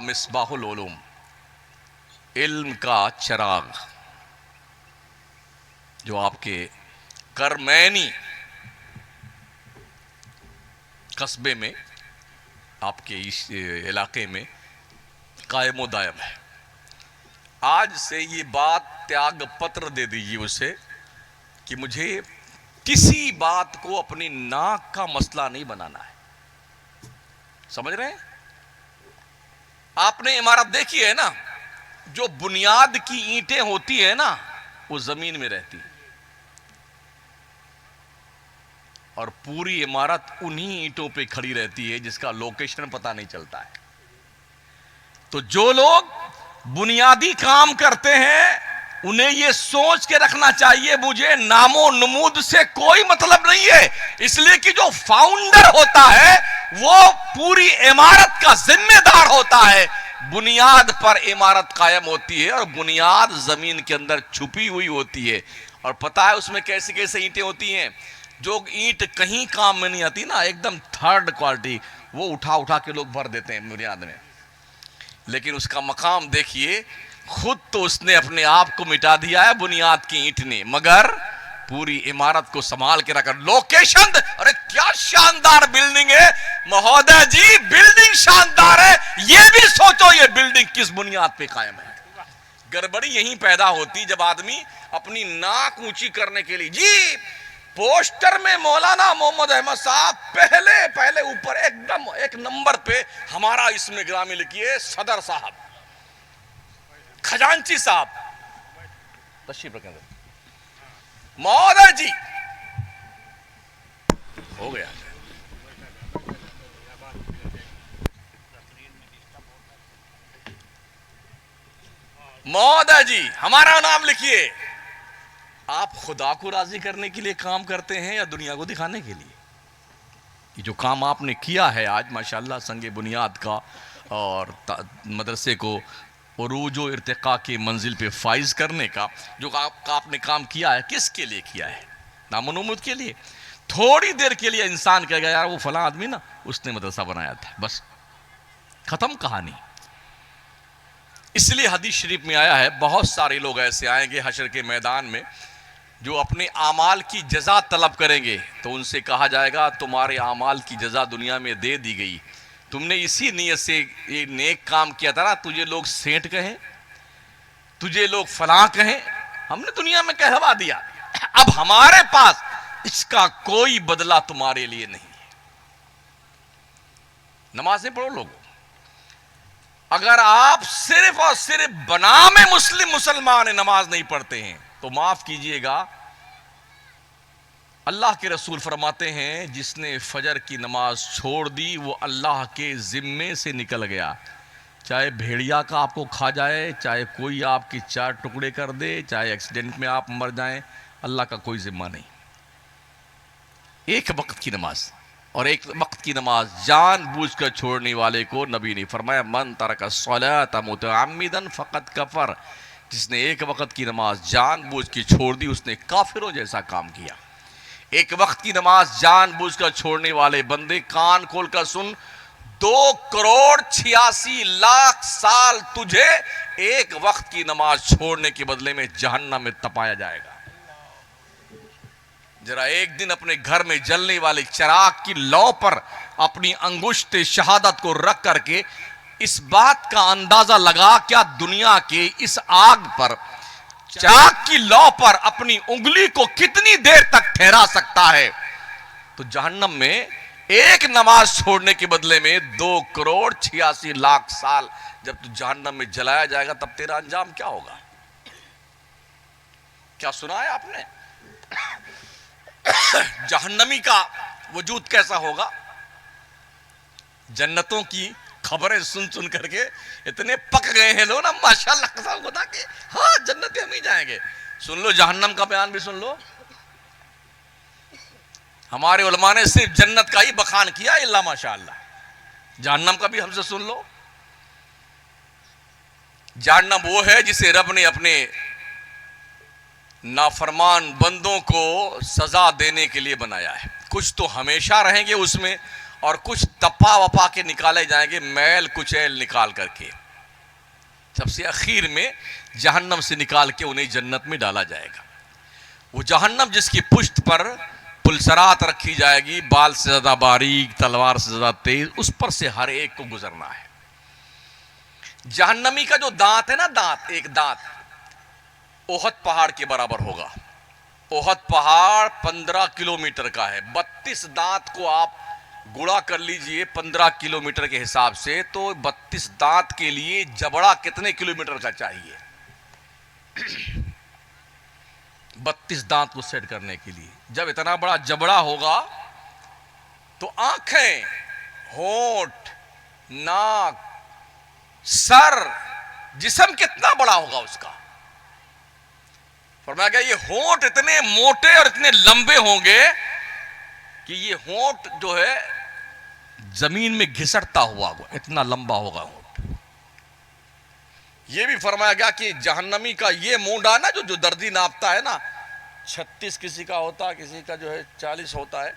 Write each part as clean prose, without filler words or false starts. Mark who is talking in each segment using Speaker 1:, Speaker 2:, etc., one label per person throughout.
Speaker 1: मिसबाहुल उलूम, इल्म का चिराग, जो आपके करमैनी कस्बे में, आपके इस इलाके में कायम दायम है। आज से ये बात त्याग पत्र दे दीजिए उसे कि मुझे किसी बात को अपनी नाक का मसला नहीं बनाना है। समझ रहे हैं? आपने इमारत देखी है ना, जो बुनियाद की ईंटें होती है ना, वो जमीन में रहती है और पूरी इमारत उन्हीं ईंटों पे खड़ी रहती है जिसका लोकेशन पता नहीं चलता है। तो जो लोग बुनियादी काम करते हैं उन्हें यह सोच के रखना चाहिए मुझे नामो नमूद से कोई मतलब नहीं है, इसलिए कि जो फाउंडर होता है वो पूरी इमारत का जिम्मेदार होता है। बुनियाद पर इमारत कायम होती है और बुनियाद जमीन के अंदर छुपी हुई होती है। और पता है उसमें कैसे कैसे ईंटें होती हैं? जो ईंट कहीं काम में नहीं आती ना, एकदम थर्ड क्वालिटी, वो उठा उठा के लोग भर देते हैं बुनियाद में। लेकिन उसका मकाम देखिए, खुद तो उसने अपने आप को मिटा दिया है बुनियाद की ईंट ने, मगर पूरी इमारत को संभाल के रखा। लोकेशन, अरे क्या शानदार बिल्डिंग है महोदय जी, बिल्डिंग शानदार है, ये भी सोचो ये बिल्डिंग किस बुनियाद पे कायम है। गड़बड़ी यहीं पैदा होती जब आदमी अपनी नाक ऊंची करने के लिए, जी पोस्टर में मौलाना मोहम्मद अहमद साहब पहले पहले ऊपर एकदम एक नंबर पे हमारा इसमें ग्रामी लिखिए सदर साहब, खजांची साहब तशरीफ रखें महोदय जी, हो गया। महोदय जी हमारा नाम लिखिए। आप खुदा को राजी करने के लिए काम करते हैं या दुनिया को दिखाने के लिए? ये जो काम आपने किया है आज माशाल्लाह संगे बुनियाद का और मदरसे को उरूज व इर्तिका की मंजिल पे फाइज करने का, जो आपने काम किया है, किसके लिए किया है? नामोनुमुद के लिए? थोड़ी देर के लिए इंसान कहेगा यार वो फला आदमी ना, उसने मदरसा बनाया था, बस खत्म कहानी। इसलिए हदीस शरीफ में आया है बहुत सारे लोग ऐसे आएंगे हशर के मैदान में जो अपने आमाल की जजा तलब करेंगे, तो उनसे कहा जाएगा तुम्हारे आमाल की जजा दुनिया में दे दी गई, तुमने इसी नीयत से ये नेक काम किया था ना, तुझे लोग सेंट कहें, तुझे लोग फलां कहें, हमने दुनिया में कहवा दिया, अब हमारे पास इसका कोई बदला तुम्हारे लिए नहीं है। नमाजें पढ़ो लोगों, अगर आप सिर्फ और सिर्फ बनामे मुसलमान नमाज नहीं पढ़ते हैं तो माफ कीजिएगा, अल्लाह के रसूल फरमाते हैं जिसने फजर की नमाज छोड़ दी वो अल्लाह के जिम्मे से निकल गया। चाहे भेड़िया का आपको खा जाए, चाहे कोई आपके 4 टुकड़े कर दे, चाहे एक्सीडेंट में आप मर जाएं, अल्लाह का कोई जिम्मा नहीं। एक वक्त की नमाज, और एक वक्त की नमाज जानबूझकर छोड़ने वाले को नबी ने फरमाया मन तरका सलात मुतअम्मिदन फकत कफर, जिसने एक वक्त की नमाज जानबूझ के छोड़ दी उसने काफिरों जैसा काम किया। एक वक्त की नमाज जानबूझकर छोड़ने वाले बंदे, कान खोलकर सुन, 2,86,00,000 साल तुझे एक वक्त की नमाज छोड़ने के बदले में जहन्नम में तपाया जाएगा। जरा एक दिन अपने घर में जलने वाले चिराग की लौ पर अपनी अंगुश्त शहादत को रख करके इस बात का अंदाजा लगा, क्या दुनिया के इस आग पर, चिराग की लौ पर अपनी उंगली को कितनी देर तक ठहरा सकता है? तो जहन्नम में एक नमाज छोड़ने के बदले में 2,86,00,000 साल जब तू जहन्नम में जलाया जाएगा तब तेरा अंजाम क्या होगा? क्या सुना है आपने? जहन्नमी का वजूद कैसा होगा? जन्नतों की खबरें सुन सुन करके इतने पक गए हैं लोग ना माशाल्लाह कसम खुदा के, हाँ जन्नत हम ही जाएंगे। सुन लो जहन्नम का बयान भी सुन लो। हमारे उलमा ने सिर्फ जन्नत का ही बखान किया इल्ला माशाल्लाह, जहन्नम का भी हमसे सुन लो। जहन्नम वो है जिसे रब ने अपने नाफरमान बंदों को सजा देने के लिए बनाया है। कुछ तो हमेशा रहेंगे उसमें और कुछ तपा वपा के निकाले जाएंगे, मैल कुचैल निकाल करके। सबसे आखिर में जहन्नम से निकाल के उन्हें जन्नत में डाला जाएगा। वो जहन्नम जिसकी पुष्ट पर पुलसरात रखी जाएगी, बाल से ज्यादा बारीक, तलवार से ज्यादा तेज, उस पर से हर एक को गुजरना है। जहन्नमी का जो दांत है ना, दांत, एक दांत ओहद पहाड़ के बराबर होगा। ओहद पहाड़ 15 किलोमीटर का है। 32 दांत को आप गुणा कर लीजिए 15 किलोमीटर के हिसाब से, तो 32 दांत के लिए जबड़ा कितने किलोमीटर का चाहिए? 32 दांत को सेट करने के लिए जब इतना बड़ा जबड़ा होगा तो आंखें, होंठ, नाक, सर, जिस्म कितना बड़ा होगा उसका। फरमाया गया ये होंठ इतने मोटे और इतने लंबे होंगे कि ये होंठ जो है जमीन में घिसटता हुआ होगा, इतना लंबा होगा होंठ। ये भी फरमाया गया कि जहन्नमी का ये मोंडा ना, जो दर्दी नापता है ना, 36 किसी का होता है, किसी का जो है 40 होता है।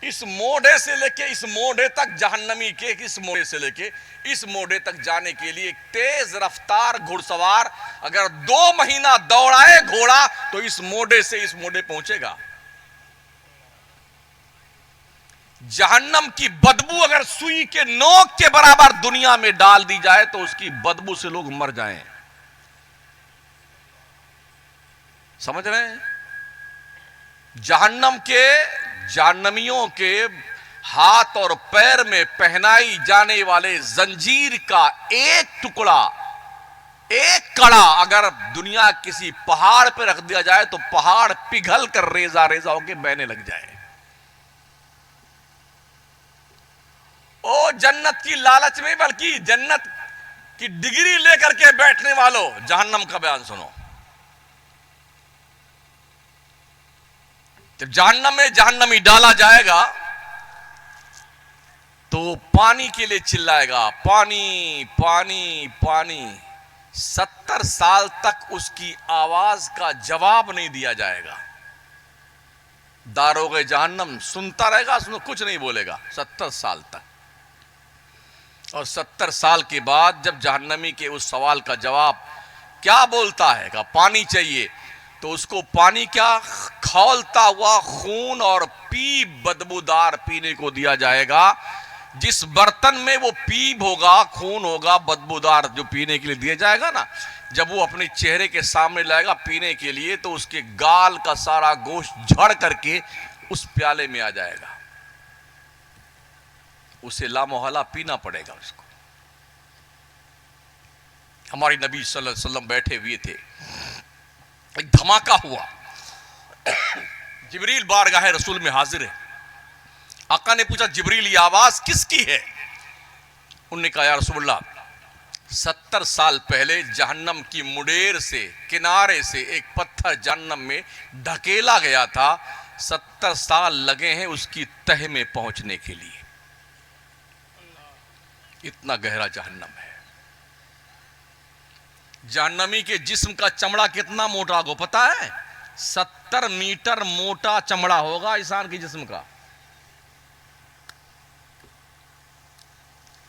Speaker 1: इस मोढ़े से लेके इस मोढ़े तक, जहन्नमी के इस मोढ़े से लेके इस मोढ़े तक जाने के लिए एक तेज रफ्तार घुड़सवार अगर 2 महीना दौड़ाए घोड़ा तो इस मोढ़े से इस मोढ़े पहुंचेगा। जहन्नम की बदबू अगर सुई के नोक के बराबर दुनिया में डाल दी जाए तो उसकी बदबू से लोग मर जाएं। समझ रहे हैं? जहन्नम के, जहन्नमियों के हाथ और पैर में पहनाई जाने वाले जंजीर का एक टुकड़ा, एक कड़ा अगर दुनिया किसी पहाड़ पर रख दिया जाए तो पहाड़ पिघल कर रेजा रेजा होकर बहने लग जाए। ओ जन्नत की लालच में, बल्कि जन्नत की डिग्री लेकर के बैठने वालों, जहन्नम का बयान सुनो। जब जहन्नम में जहन्नमी डाला जाएगा तो पानी के लिए चिल्लाएगा, पानी पानी पानी। 70 साल तक उसकी आवाज का जवाब नहीं दिया जाएगा। दारोगे जहन्नम सुनता रहेगा, कुछ नहीं बोलेगा 70 साल तक। और 70 साल के बाद जब जहन्नमी के उस सवाल का जवाब क्या बोलता है, का पानी चाहिए, तो उसको पानी क्या, खौलता हुआ खून और पीप बदबूदार पीने को दिया जाएगा। जिस बर्तन में वो पीप होगा, खून होगा बदबूदार जो पीने के लिए दिया जाएगा ना, जब वो अपने चेहरे के सामने लाएगा पीने के लिए तो उसके गाल का सारा गोश्त झड़ करके उस प्याले में आ जाएगा। उसे लामोहल्ला पीना पड़ेगा उसको। हमारे नबी सल्लल्लाहु अलैहि वसल्लम बैठे हुए थे, एक धमाका हुआ। जिब्रील बारगाह रसूल में हाजिर है। आका ने पूछा, जिब्रील ये आवाज किसकी है? उन्होंने कहा, या रसूलल्लाह 70 साल पहले जहन्नम की मुडेर से, किनारे से एक पत्थर जहन्नम में ढकेला गया था। 70 साल लगे हैं उसकी तह में पहुंचने के लिए। इतना गहरा जहन्नम है। जहन्नमी के जिस्म का चमड़ा कितना मोटा होगा पता है? 70 मीटर मोटा चमड़ा होगा इंसान के जिस्म का।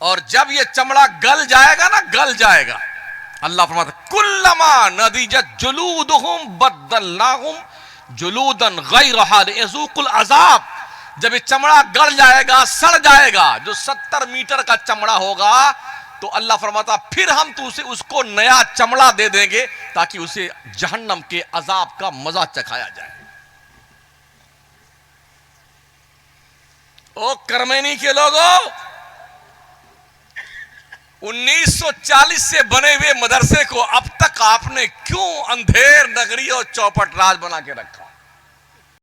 Speaker 1: और जब ये चमड़ा गल जाएगा ना, गल जाएगा, अल्लाह फरमाता कुल्लमा नदिजत जुलूदुहुम बद्दलनाहुम जुलूदन गैरहा लियज़ूकुल अज़ाब। जब ये चमड़ा गल जाएगा, सड़ जाएगा, जो 70 मीटर का चमड़ा होगा, तो अल्लाह फरमाता फिर हम तो उसे उसको नया चमड़ा दे देंगे ताकि उसे जहन्नम के अजाब का मजा चखाया जाए। ओ करमैनी के लोगों, 1940 से बने हुए मदरसे को अब तक आपने क्यों अंधेर नगरी और चौपट राज बना के रखा?